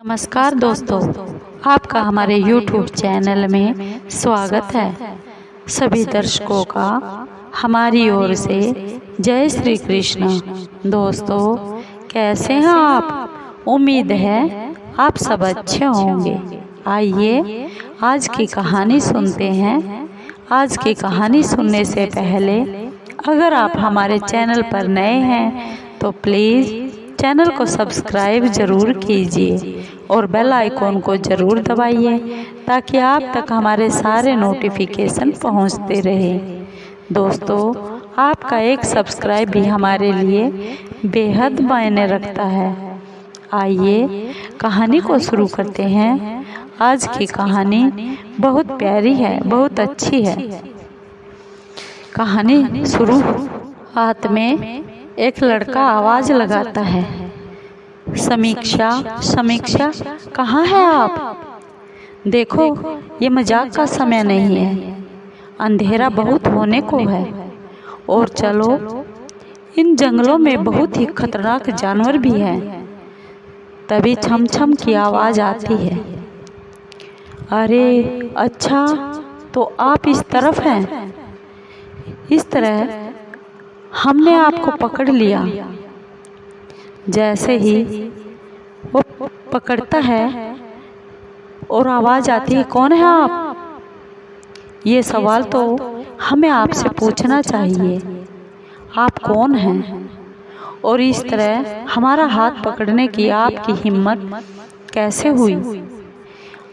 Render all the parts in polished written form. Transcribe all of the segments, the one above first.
नमस्कार दोस्तों, आपका हमारे YouTube चैनल में स्वागत है। सभी दर्शकों का हमारी ओर से जय श्री कृष्ण। दोस्तों, कैसे हैं आप? उम्मीद है आप सब अच्छे होंगे। आइए आज की कहानी सुनते हैं। आज की कहानी सुनने से पहले अगर आप हमारे चैनल पर नए हैं तो प्लीज़ चैनल को सब्सक्राइब ज़रूर कीजिए और बेल आइकॉन को ज़रूर दबाइए ताकि आप तक हमारे सारे नोटिफिकेशन पहुंचते रहें। दोस्तों, आपका एक सब्सक्राइब भी हमारे लिए बेहद मायने रखता है। आइए कहानी को शुरू करते हैं। आज की कहानी बहुत प्यारी है, बहुत अच्छी है। कहानी शुरू। हाथ में एक लड़का आवाज़ लगाता है, समीक्षा, समीक्षा, कहाँ हैं आप? देखो, ये मजाक का समय नहीं है, अंधेरा बहुत होने को है और चलो, इन जंगलों में बहुत ही खतरनाक जानवर भी हैं। तभी छम छम की आवाज़ आती है। अरे अच्छा, तो आप इस तरफ हैं। इस तरह हमने आपको पकड़ लिया। जैसे ही वो पकड़ता है और आवाज़ आती है, कौन है आप? ये सवाल तो हमें आपसे पूछना चाहिए, आप कौन हैं? और इस तरह हमारा हाथ पकड़ने की आपकी हिम्मत कैसे हुई?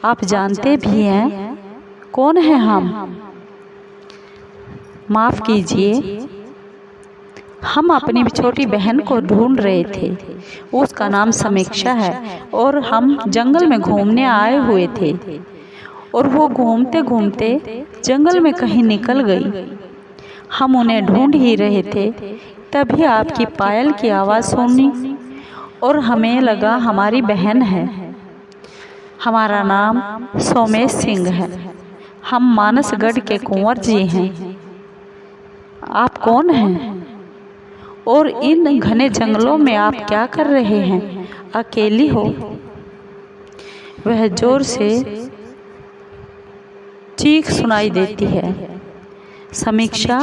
आप जानते भी हैं कौन है हम? माफ़ कीजिए, हम अपनी छोटी बहन को ढूंढ रहे थे। उसका नाम समीक्षा है और हम जंगल में घूमने आए हुए थे और वो घूमते घूमते जंगल में कहीं निकल गई। हम उन्हें ढूंढ ही रहे थे, तभी आपकी पायल की आवाज़ सुनी और हमें लगा हमारी बहन है। हमारा नाम सोमेश सिंह है। हम मानसगढ़ के कुंवर जी हैं। आप कौन हैं और इन घने जंगलों में आप क्या कर रहे हैं? अकेली हो? वह जोर से चीख सुनाई देती है। समीक्षा,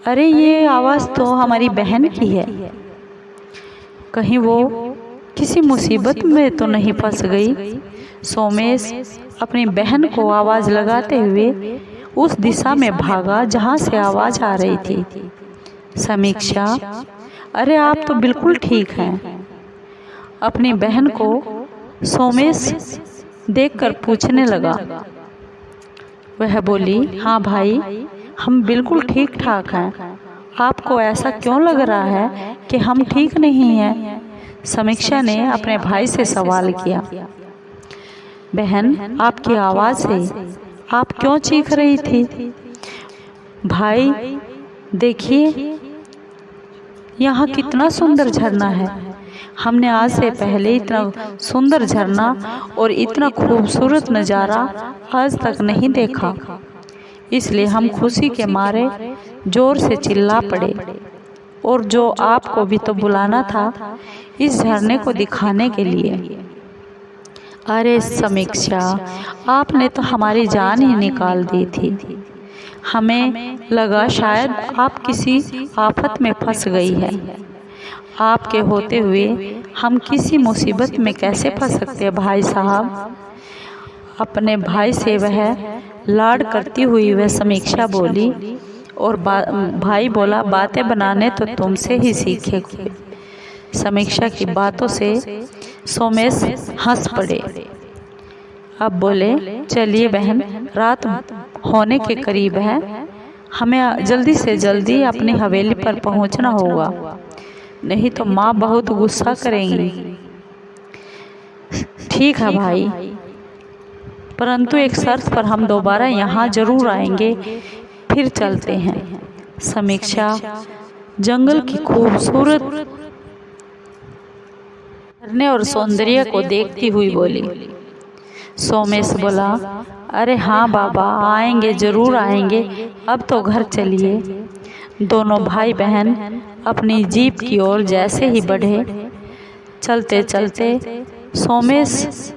अरे ये आवाज़ तो हमारी बहन की है। कहीं वो किसी मुसीबत में तो नहीं फंस गई? सोमेश अपनी बहन को आवाज़ लगाते हुए उस दिशा में भागा जहाँ से आवाज़ आ रही थी। समीक्षा, अरे आप तो बिल्कुल ठीक हैं। अपनी बहन को सोमेश देखकर पूछने लगा। वह बोली, हाँ भाई, हम बिल्कुल ठीक ठाक हैं। आपको ऐसा क्यों लग रहा है कि हम ठीक नहीं हैं? समीक्षा ने अपने भाई से सवाल किया। बहन, आपकी आवाज़ से आप क्यों चीख रही थी? भाई देखिए, यहाँ कितना सुंदर झरना है। हमने आज से पहले इतना सुंदर झरना और इतना खूबसूरत नज़ारा आज तक नहीं देखा। इसलिए हम खुशी के मारे जोर से चिल्ला पड़े और जो आपको भी तो बुलाना था इस झरने को दिखाने के लिए। अरे समीक्षा, आपने तो हमारी जान ही निकाल दी थी। हमें लगा शायद आप किसी आफत में फंस गई है। आपके होते हुए हम किसी मुसीबत में कैसे फंस सकते हैं भाई साहब? अपने भाई से वह लाड करती हुई वह समीक्षा बोली और भाई बोला, बातें बनाने तो तुमसे ही सीखेंगे। समीक्षा की बातों से सोमेश हंस पड़े। अब बोले, चलिए बहन, रात होने के करीब है, हमें जल्दी से जल्दी अपनी हवेली पर पहुंचना होगा, नहीं तो माँ बहुत गुस्सा करेंगी। ठीक है भाई, परंतु एक शर्त पर हम दोबारा यहाँ जरूर आएंगे, फिर चलते हैं। समीक्षा जंगल की खूबसूरत झरने और सौंदर्य को देखती हुई बोली। सोमेश बोला, अरे हाँ बाबा, आएंगे, जरूर आएंगे, अब तो घर चलिए। दोनों भाई बहन अपनी जीप की ओर जैसे ही बढ़े, चलते चलते सोमेश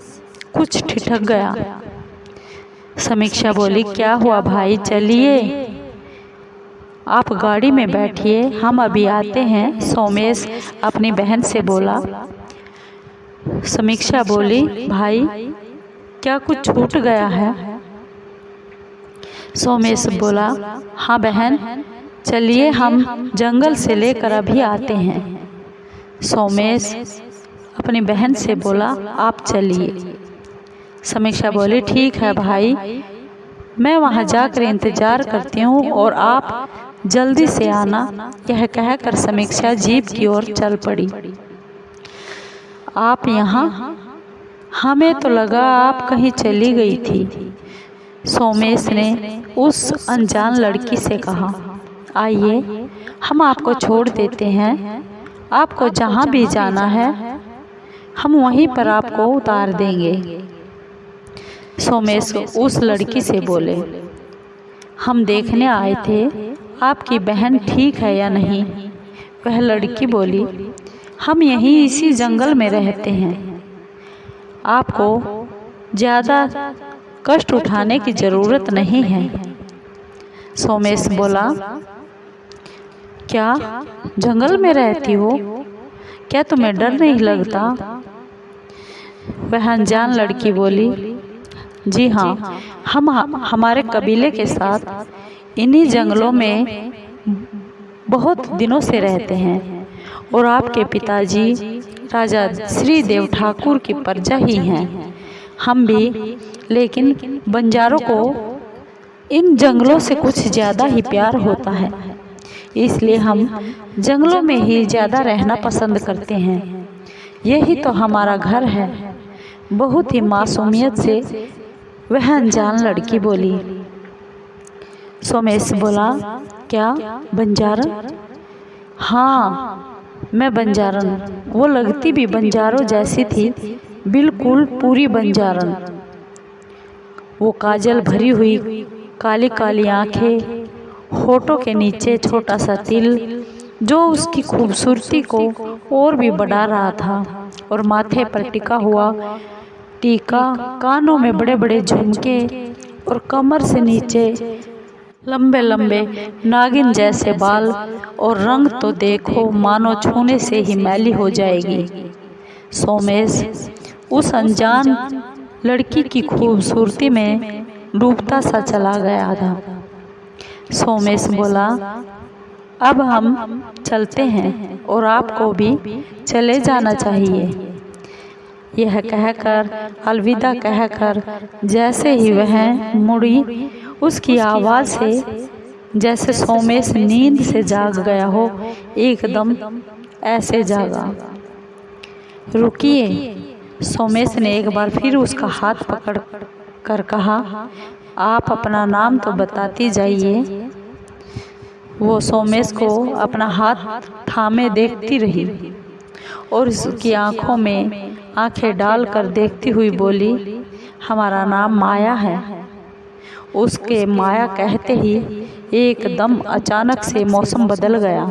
कुछ ठिठक गया। समीक्षा बोली, क्या हुआ भाई, चलिए आप गाड़ी में बैठिए, हम अभी आते हैं। सोमेश अपनी बहन से बोला। समीक्षा बोली, भाई क्या कुछ छूट गया है? सोमेश बोला, हाँ बहन, चलिए हम जंगल से लेकर अभी आते हैं। सोमेश अपनी बहन से बोला, आप चलिए। समीक्षा बोली, ठीक है भाई, मैं वहाँ जाकर इंतज़ार करती हूँ और आप जल्दी से आना। यह कहकर समीक्षा जीप की ओर चल पड़ी। आप यहाँ? हमें तो लगा आप कहीं चली गई थी। सोमेश ने उस अनजान लड़की से कहा, आइए हम आपको छोड़ देते हैं, आपको जहाँ भी जाना है हम वहीं पर आपको उतार देंगे। सोमेश उस लड़की से बोले, हम देखने आए थे आपकी बहन ठीक है या नहीं। वह लड़की बोली, हम यहीं इसी जंगल में रहते हैं, आपको ज़्यादा कष्ट उठाने की ज़रूरत नहीं है। सोमेश बोला, क्या जंगल में रहती हो? क्या तुम्हें डर नहीं लगता? वह अनजान लड़की बोली, जी हाँ, हम हमारे कबीले के साथ इन्हीं जंगलों में बहुत दिनों से रहते हैं और आपके पिताजी राजा श्रीदेव ठाकुर की प्रजा ही हैं। हम भी, लेकिन बंजारों को इन जंगलों से कुछ ज़्यादा ही प्यार होता है, इसलिए हम जंगलों में ही ज़्यादा रहना पसंद करते हैं। यही तो हमारा घर है। बहुत ही मासूमियत से वह अनजान लड़की बोली। सोमेश बोला, क्या बंजारन? हाँ, मैं बंजारन। वो लगती भी बंजारों जैसी थी, बिल्कुल पूरी बंजारन। वो काजल भरी हुई काली काली आंखें, होठों के नीचे छोटा सा तिल जो उसकी खूबसूरती को और भी बढ़ा रहा था, और माथे पर टिका हुआ टीका, कानों में बड़े बड़े झुमके और कमर से नीचे लंबे लंबे नागिन जैसे बाल, और रंग तो देखो मानो छूने से ही मैली हो जाएगी। सोमेश उस अनजान लड़की की खूबसूरती में डूबता सा चला गया था। सोमेश बोला, अब हम चलते हैं और आपको भी चले जाना चाहिए। यह कहकर, अलविदा कहकर जैसे ही वह मुड़ी, उसकी आवाज़ से जैसे सोमेश नींद से जाग गया हो, एकदम ऐसे जागा। रुकिए, सोमेश ने एक बार फिर उसका हाथ पकड़ कर कहा, आप अपना नाम तो बताती जाइए। वो सोमेश को अपना हाथ थामे देखती रही और उसकी आंखों में आंखें डालकर देखती हुई बोली, हमारा नाम माया है। उसके माया कहते ही एकदम अचानक से मौसम बदल गया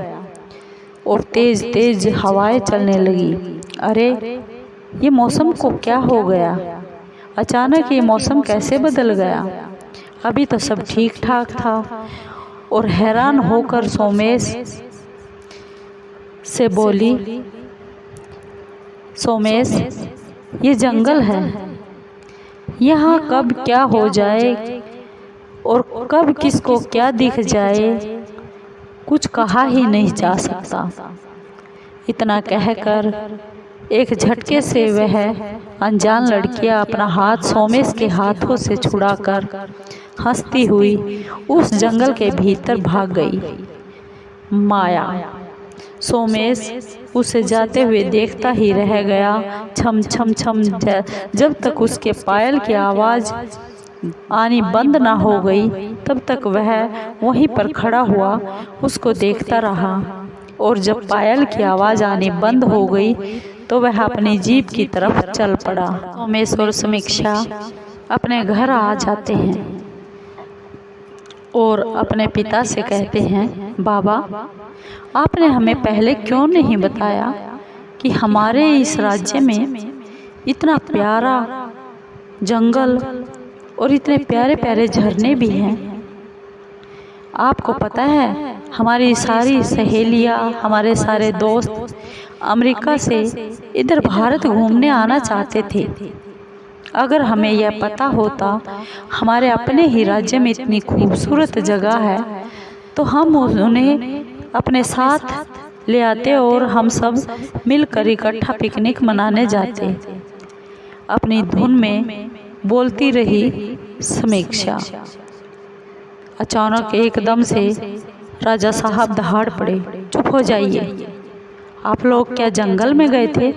और तेज तेज हवाएं चलने लगी। अरे, ये मौसम को क्या हो गया? अचानक ये मौसम कैसे बदल गया? अभी तो सब ठीक ठाक था। और हैरान होकर सोमेश से बोली, सोमेश, ये जंगल है, यहाँ कब क्या हो जाए और कब किसको क्या दिख जाए कुछ कहा ही नहीं जा सकता। इतना कहकर एक झटके से वह अनजान लड़कियां अपना हाथ सोमेश के हाथों से छुड़ाकर हंसती हुई उस जंगल के भीतर भाग गई। माया। सोमेश उसे जाते हुए देखता ही रह गया। छम छम छम जब तक उसके पायल की आवाज़ आनी बंद ना हो गई, तब तक वह वहीं पर खड़ा हुआ उसको देखता रहा। और जब पायल की आवाज़ आनी बंद हो गई तो वह अपनी जीप की तरफ चल पड़ा। सोमेश और समीक्षा अपने घर आ जाते हैं और अपने पिता से कहते हैं, बाबा, आपने हमें पहले क्यों नहीं बताया कि हमारे इस राज्य में इतना प्यारा जंगल और इतने प्यारे प्यारे झरने भी हैं। आपको पता है हमारी सारी सहेलियाँ, हमारे सारे दोस्त अमेरिका से इधर भारत घूमने आना चाहते थे। अगर हमें यह पता होता हमारे अपने ही राज्य में इतनी खूबसूरत जगह है तो हम उन्हें अपने साथ ले आते और हम सब मिलकर इकट्ठा पिकनिक मनाने जाते। अपनी धुन में बोलती रही समीक्षा। अचानक एकदम से राजा साहब दहाड़ पड़े। चुप हो जाइए, आप लोग क्या जंगल में गए थे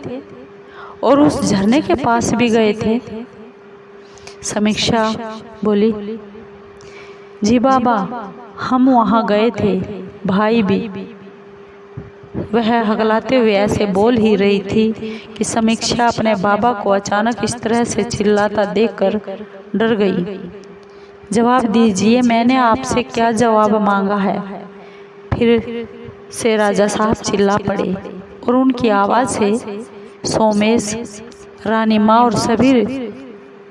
और उस झरने के पास भी गए थे? समीक्षा बोली, जी बाबा, हम वहाँ गए थे, भाई भी। वह हगलाते हुए ऐसे बोल ही रही थी कि समीक्षा अपने बाबा को अचानक इस तरह से चिल्लाता देखकर डर गई। जवाब दीजिए, मैंने आपसे क्या जवाब मांगा है? फिर से राजा साहब चिल्ला पड़े और उनकी आवाज़ से सोमेश, रानी माँ और सभी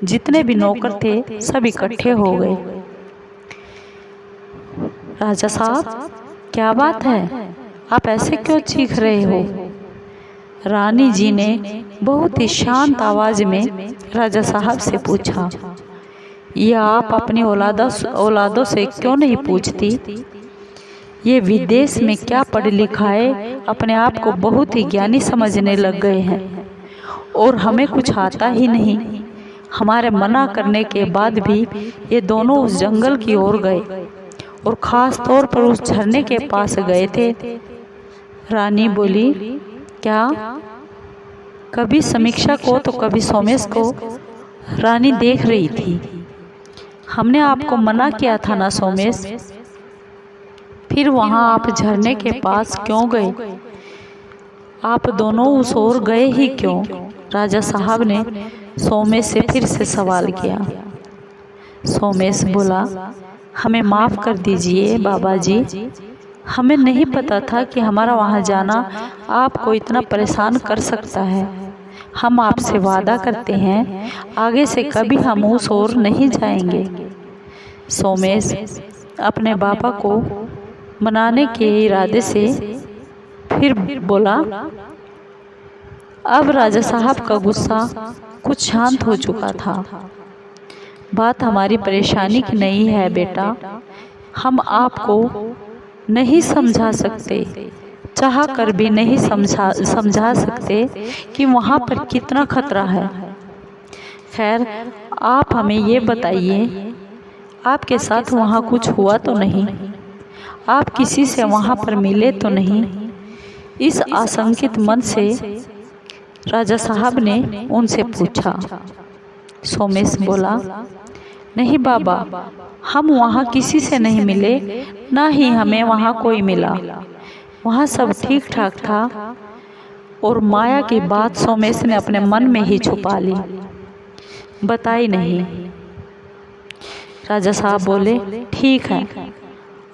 जितने भी नौकर थे सब इकट्ठे हो गए। राजा साहब, क्या बात है? आप ऐसे क्यों चीख रहे हो? रानी जी ने बहुत ही शांत आवाज में राजा साहब से पूछा। यह आप अपनी औलादों से क्यों नहीं पूछती? ये विदेश में क्या पढ़ लिखा है, अपने आप को बहुत ही ज्ञानी समझने लग गए हैं और हमें कुछ आता ही नहीं। हमारे मना करने के बाद भी ये दोनों उस जंगल की ओर गए और ख़ास तौर पर उस झरने के पास गए थे। रानी बोली, क्या? कभी समीक्षा को तो कभी सोमेश को रानी देख रही थी। हमने आपको मना किया था ना सोमेश? फिर वहाँ आप झरने के पास क्यों गए? आप दोनों उस ओर गए ही क्यों? राजा साहब ने सोमेश से फिर से सवाल किया। सोमेश बोला, हमें माफ़ कर दीजिए बाबा जी, हमें नहीं पता था कि हमारा वहाँ जाना आपको इतना परेशान कर सकता है। हम आपसे वादा करते हैं आगे से कभी हम उस ओर नहीं जाएंगे। सोमेश अपने बाबा को मनाने के इरादे से फिर बोला। अब राजा साहब का गुस्सा कुछ शांत हो चुका था। बात हमारी परेशानी की नहीं है बेटा, हम आपको नहीं समझा सकते, चाह कर भी नहीं समझा सकते कि वहाँ पर कितना खतरा है। खैर, आप हमें ये बताइए, आपके साथ वहाँ कुछ हुआ तो नहीं? आप किसी से वहाँ पर मिले तो नहीं? इस आशंकित मन से राजा साहब ने उनसे पूछा। सोमेश बोला, नहीं बाबा, हम वहाँ किसी से नहीं मिले, ना ही हमें वहाँ कोई मिला। वहाँ सब ठीक ठाक था और माया की बात सोमेश ने अपने मन में ही छुपा ली, बताई नहीं। राजा साहब बोले, ठीक है,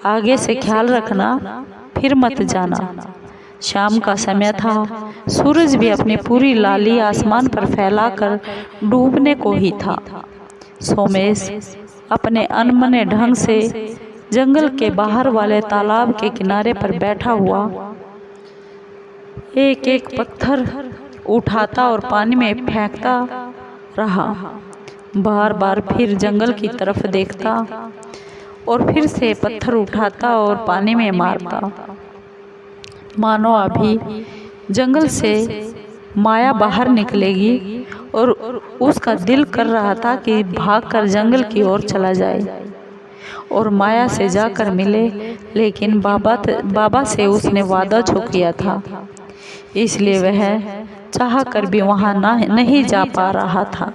आगे से ख्याल रखना, फिर मत जाना। शाम का समय था, सूरज भी अपनी पूरी लाली आसमान पर फैलाकर डूबने को ही था। सोमेश अपने अनमने ढंग से जंगल के बाहर वाले तालाब के किनारे पर बैठा हुआ एक एक पत्थर उठाता और पानी में फेंकता रहा। बार बार फिर जंगल की तरफ देखता और फिर से पत्थर उठाता और पानी में मारता, मानो अभी जंगल से माया बाहर निकलेगी और उसका दिल कर रहा था कि भागकर जंगल की ओर चला जाए और माया से जाकर मिले, लेकिन बाबा से उसने वादा जो किया था, इसलिए वह चाह कर भी वहाँ नहीं जा पा रहा था।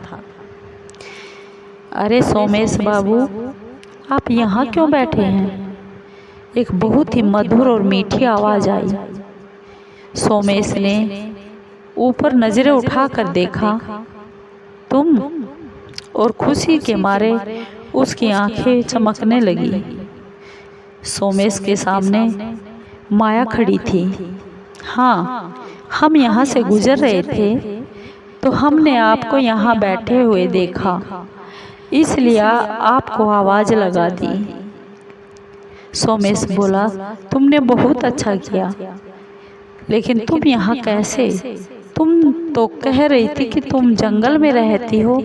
अरे सोमेश बाबू, आप यहाँ क्यों बैठे हैं? एक बहुत ही मधुर और मीठी आवाज़ आई। सोमेश ने ऊपर नजरें उठाकर देखा, तुम? और खुशी के मारे उसकी आंखें चमकने लगी। सोमेश के सामने माया खड़ी थी। हाँ, हम यहाँ से गुजर रहे थे तो हमने आपको यहाँ बैठे हुए देखा, इसलिए आपको आवाज़ लगा दी। सोमेश बोला, तुमने बहुत अच्छा किया, लेकिन तुम यहाँ कैसे? तुम तो कह रही थी कि तुम जंगल में रहती हो।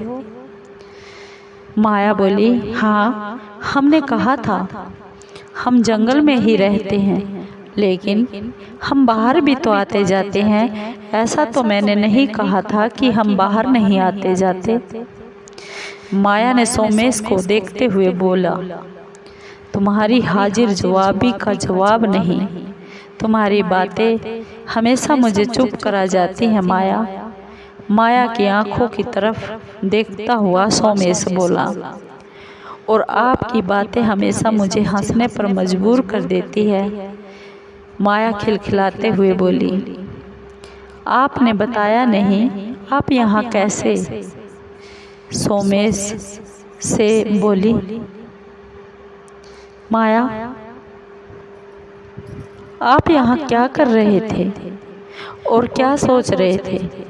माया बोली, हाँ, हमने कहा था हम जंगल में ही रहते हैं, लेकिन हम बाहर भी तो आते जाते हैं। ऐसा तो मैंने नहीं कहा था कि हम बाहर नहीं आते जाते। माया ने सोमेश को देखते हुए बोला, तुम्हारी हाजिर जवाबी का जवाब नहीं। तुम्हारी बातें हमेशा मुझे चुप करा जाती हैं माया। माया की आंखों की तरफ देखता हुआ सोमेश बोला, और आपकी बातें हमेशा मुझे हंसने पर मजबूर कर देती है। माया खिलखिलाते हुए बोली, आपने बताया नहीं, आप यहाँ कैसे? सोमेश से बोली माया, आप यहाँ क्या कर रहे थे और क्या सोच रहे थे?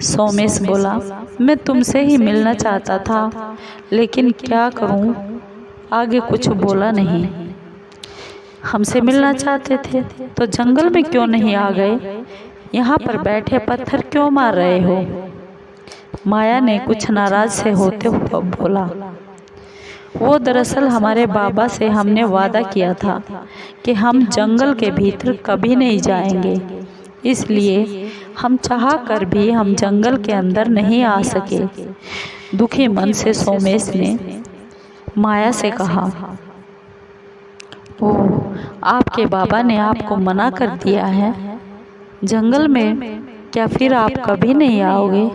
सोमेश बोला, मैं तुमसे ही मिलना चाहता था, लेकिन क्या करूं, आगे कुछ बोला नहीं। हमसे मिलना चाहते थे तो जंगल में क्यों नहीं आ गए? यहाँ पर बैठे पत्थर क्यों मार रहे हो? माया ने कुछ नाराज से होते हुए बोला, वो दरअसल हमारे बाबा से हमने वादा किया था कि हम जंगल के भीतर कभी नहीं जाएंगे, इसलिए हम चाह कर भी हम जंगल के अंदर नहीं आ सके। दुखी मन से सोमेश ने माया से कहा, ओह, आपके बाबा ने आपको मना कर दिया है जंगल में, क्या फिर आप कभी नहीं आओगे?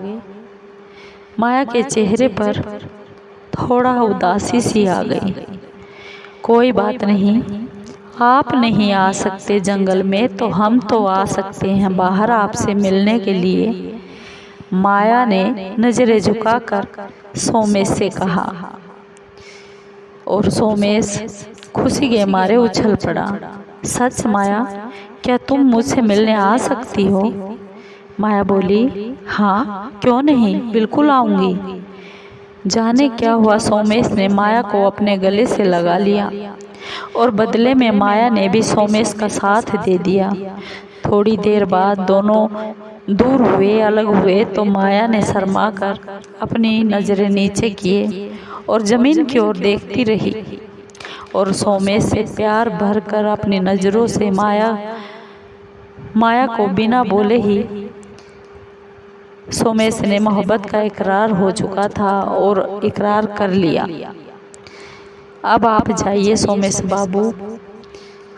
माया के चेहरे पर थोड़ा उदासी सी आ गई। कोई बात नहीं, आप नहीं आ सकते जंगल में तो हम तो आ सकते हैं बाहर आपसे मिलने के लिए। माया ने नजरें झुकाकर सोमेश से कहा, और सोमेश खुशी के मारे उछल पड़ा। सच माया, क्या तुम मुझसे मिलने आ सकती हो? माया बोली, हाँ, क्यों नहीं, बिल्कुल आऊंगी। जाने क्या हुआ, सोमेश ने माया को अपने गले से लगा लिया और बदले में माया ने भी सोमेश का साथ दे दिया। थोड़ी देर बाद दोनों दूर हुए, अलग हुए तो माया ने शर्मा कर अपनी नजरें नीचे किए और जमीन की ओर देखती रही, और सोमेश से प्यार भरकर अपनी नजरों से माया को बिना बोले ही सोमेश ने मोहब्बत का इकरार हो चुका था और इकरार कर लिया। अब आप जाइए सोमेश बाबू,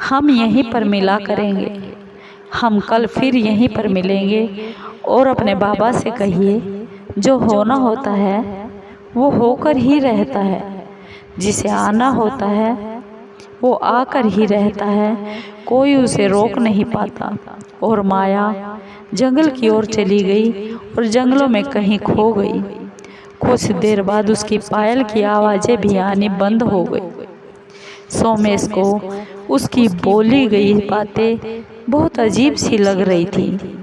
हम यहीं पर मिला करेंगे। हम कल फिर यहीं पर मिलेंगे, और अपने बाबा से कहिए, जो होना होता है वो होकर ही रहता है, जिसे आना होता है वो आकर ही रहता है, कोई उसे रोक नहीं पाता। और माया जंगल की ओर चली गई और जंगलों में कहीं खो गई। कुछ देर बाद उसकी पायल की आवाज़ें भी आनी बंद हो गई। सोमेश को उसकी बोली गई बातें बहुत अजीब सी लग रही थी,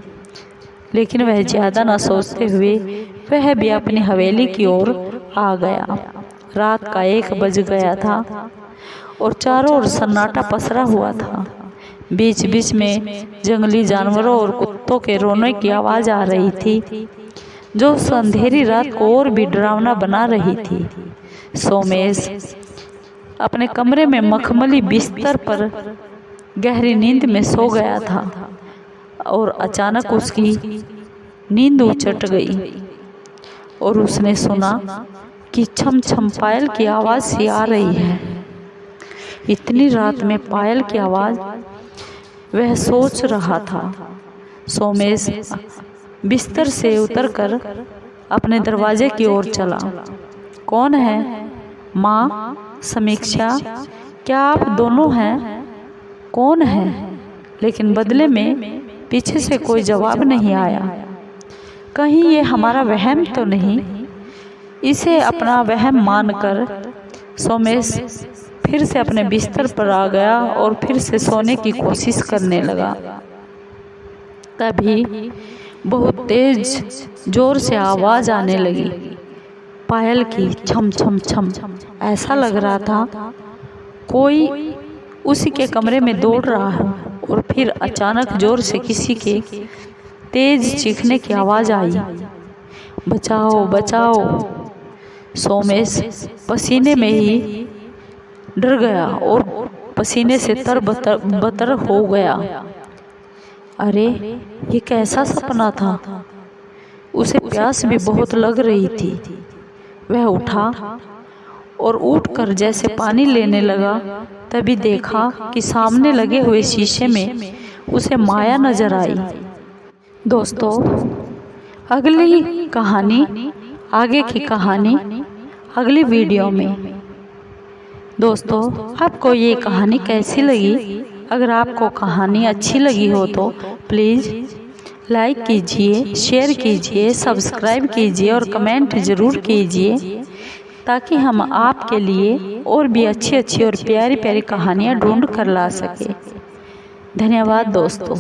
लेकिन वह ज़्यादा न सोचते हुए वह भी अपनी हवेली की ओर आ गया। रात का 1 बज गया था और चारों ओर सन्नाटा पसरा हुआ था। बीच बीच में जंगली जानवरों और कुत्तों के रोने की आवाज़ आ रही थी, जो उस अंधेरी रात को और भी डरावना बना रही थी। सोमेश अपने कमरे में मखमली बिस्तर पर गहरी नींद में सो गया था, और अचानक उसकी नींद उचट गई और उसने सुना कि छम छम पायल की आवाज़ सी आ रही है। इतनी रात में पायल की आवाज़, वह सोच रहा था। सोमेश बिस्तर से उतरकर अपने दरवाजे की ओर चला। कौन है? माँ, समीक्षा, क्या आप दोनों हैं? कौन है? लेकिन बदले में पीछे से कोई जवाब नहीं आया। कहीं ये हमारा वहम तो नहीं? इसे अपना वहम मानकर सोमेश फिर से अपने बिस्तर पर आ गया और फिर से सोने की कोशिश करने लगा। तभी बहुत तेज जोर से आवाज़ आने लगी, पायल की छम छम छम। ऐसा लग रहा था कोई उसी के कमरे में दौड़ रहा है। और फिर अचानक जोर से किसी के तेज चीखने की आवाज़ आई, बचाओ बचाओ। सोमेश पसीने में ही डर गया और पसीने से तरबतर हो गया। अरे ये कैसा सपना था। उसे प्यास भी बहुत लग रही थी। वह उठा और उठकर जैसे पानी लेने लगा, तभी देखा कि सामने लगे हुए शीशे में उसे माया नजर आई। दोस्तों, अगली कहानी, आगे की कहानी अगली वीडियो में। दोस्तों, आपको ये कहानी कैसी लगी? अगर आपको कहानी अच्छी लगी हो तो प्लीज़ लाइक कीजिए, शेयर कीजिए, सब्सक्राइब कीजिए और कमेंट ज़रूर कीजिए, ताकि हम आपके लिए और भी अच्छी अच्छी और प्यारी प्यारी कहानियाँ ढूंढ कर ला सके। धन्यवाद दोस्तों।